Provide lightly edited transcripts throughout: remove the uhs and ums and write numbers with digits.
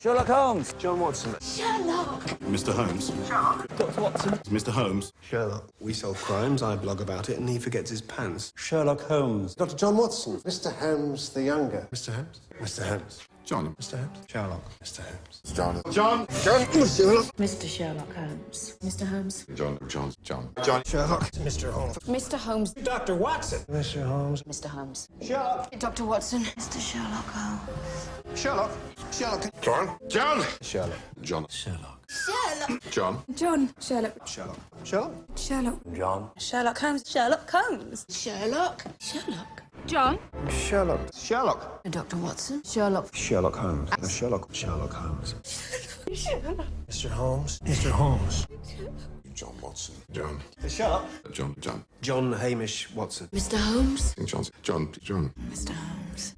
Sherlock Holmes. John Watson. Sherlock. Mr. Holmes. Sherlock. Dr. Watson. Mr. Holmes. Sherlock. We solve crimes, I blog about it, and he forgets his pants. Sherlock Holmes. Dr. John Watson. Mr. Holmes the younger. Mr. Holmes. Mr. Holmes. John. Mr. Holmes. Sherlock. Mr. Holmes. John. John. John. Sherlock. Mr. Sherlock Holmes. Mr. Holmes. John. John. John. Sherlock. Mr. Holmes. Mr. Holmes. Dr. Watson. Mr. Holmes. Mr. Holmes. Sherlock. Dr. Watson. Mr. Sherlock Holmes. Sherlock. Sherlock. John. John. Sherlock. John. Sherlock. Sherlock. John. John. Sherlock. Sherlock. Sherlock. Sherlock. John. Sherlock Holmes. Sherlock Holmes. Sherlock. Sherlock. John. Sherlock. Sherlock. Dr. Watson. Sherlock. Sherlock Holmes. Sherlock. Sherlock Holmes. Sherlock. Mr. Holmes. Mr. Holmes. John Watson. John. Sherlock. John. John. John Hamish Watson. Mr. Holmes. John. John. John. Mr. Holmes.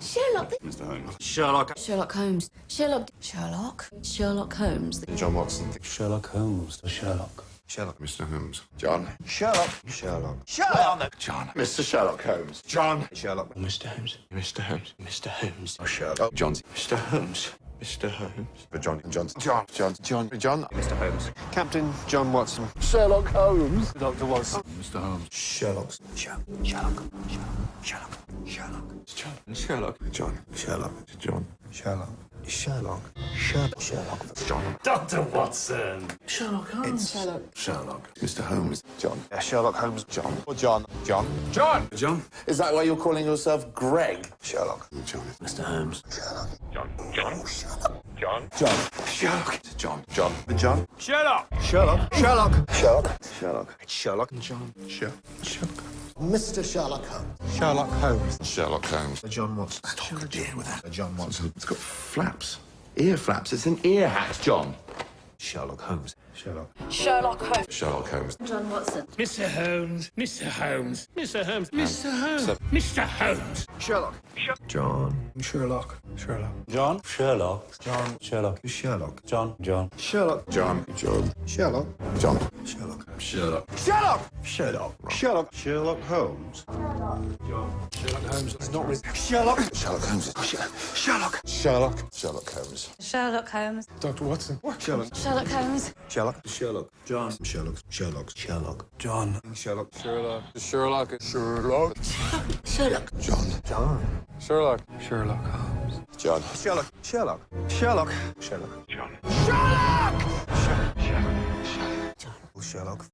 Sherlock. Mr. Holmes. Sherlock. Sherlock Holmes. Sherlock. Sherlock. Sherlock Holmes. John Watson. Sherlock Holmes. Sherlock. Sherlock. Mr. Holmes. John. Sherlock. Sherlock. Sherlock. John. Mr. Sherlock Holmes. John. Sherlock. Mr. Holmes. Mr. Holmes. Mr. Holmes. Sherlock. John. Mr. Holmes. Mr. Holmes. John. John. John. John. John. John. Mr. Holmes. Captain John Watson. Sherlock Holmes. Dr. Watson. Mr. Holmes. Sherlock. Sherlock. Sherlock. Sherlock. Sherlock. John. Sherlock. John. Sherlock. John. Sherlock. Sherlock. Sherlock. Sherlock. John. Dr. Watson. Sherlock Holmes. Sherlock. Sherlock. Mr. Holmes. John. Sherlock Holmes. John. Or John. John. John. John. Is that why you're calling yourself Greg? Sherlock. John. Mr. Holmes. Sherlock. John. John. John. John. Sherlock. John. John. John. Sherlock. Sherlock. Sherlock. Sherlock. Sherlock. Sherlock. John. Sherlock. Mr. Sherlock Holmes. Sherlock Holmes. Sherlock Holmes. John Watson. Stop dealing with that. John Watson. It's got flaps. Ear flaps. It's an ear hat, John. Sherlock Holmes. Sherlock. Sherlock Holmes. Sherlock Holmes. John Watson. Mr. Holmes, Mr. Holmes, Mr. Holmes, Mr. Holmes, Mr. Holmes. Sherlock. John. Sherlock. Sherlock. John. Sherlock. John. Sherlock. Sherlock. John. John. Sherlock. John. John. Sherlock. John. Sherlock. Sherlock. Sherlock. Sherlock. Sherlock. Sherlock Holmes. Sherlock Holmes. It's not with Sherlock. Sherlock Holmes. Sherlock. Sherlock. Sherlock Holmes. Sherlock Holmes. Dr. Watson. Sherlock. Sherlock Holmes. Sherlock. Sherlock. John. Sherlock. Sherlock. Sherlock. John. Sherlock. Sherlock. Sherlock. Sherlock. Sherlock. John. John. Sherlock. Sherlock Holmes. John. Sherlock. Sherlock. Sherlock. Sherlock. John. Sherlock. Sherlock. Sherlock. Sherlock. Sherlock.